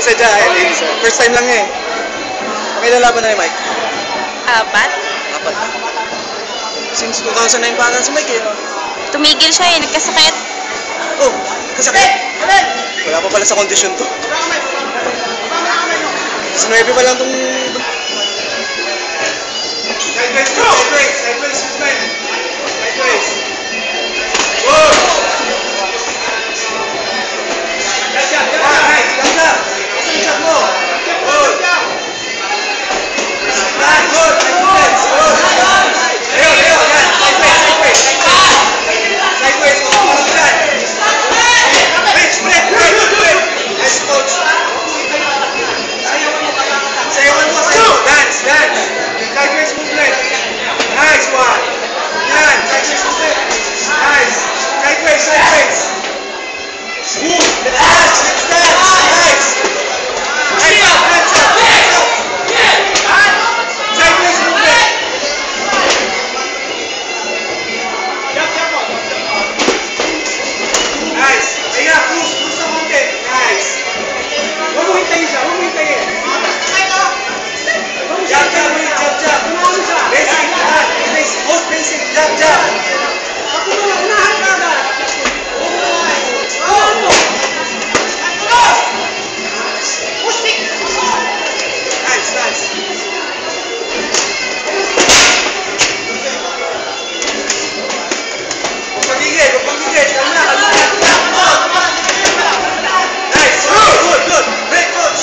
Sadya, first time lang eh. Pakailan laban na ni Mike? Apat. Apat na. Since 2009 pa si Mike eh. Tumigil siya eh, nagkasakit. Oh, kasakit. Wala pa pala sa kondisyon to. Sa 9 pa lang itong... Sideways, sideways, sideways, movement. Sideways. Good! Nice, good job. Asan yung shot mo? Good. Good, good, good. Ayaw, ayaw, yan. Sideways, sideways. Sideways, kumakarang yan. Rich, split, good, good. Nice, coach. Sayawan mo, dance, dance. Sideways movement. Nice one. Yan, sideways movement. Nice. Sideways, sideways. Move. Let's dance, let's dance. Nice. Hands up, hands up, hands up. Sideways movement. Nice. Ayan, cruise, cruise na konti. Nice. Huwag mo hintayin siya, huwag mo hintayin. Jab, jab, jab, jab. Basic, lahat. Basic, most basic. Jab, jab. Unahan ka ba? Nice, nice. Huwag pagigil, huwag pagigil. Kalma, kalma. Nice, good, good, good. Break, coach.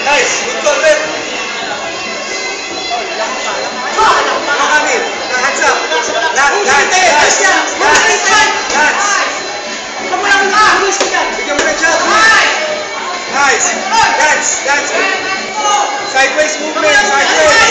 Nice, good call, rep. Kamil, hands up. Dance, dance, dance, dance. Bigyan mo na jab. Nice. Dance, dance. Sideways movement, sideways.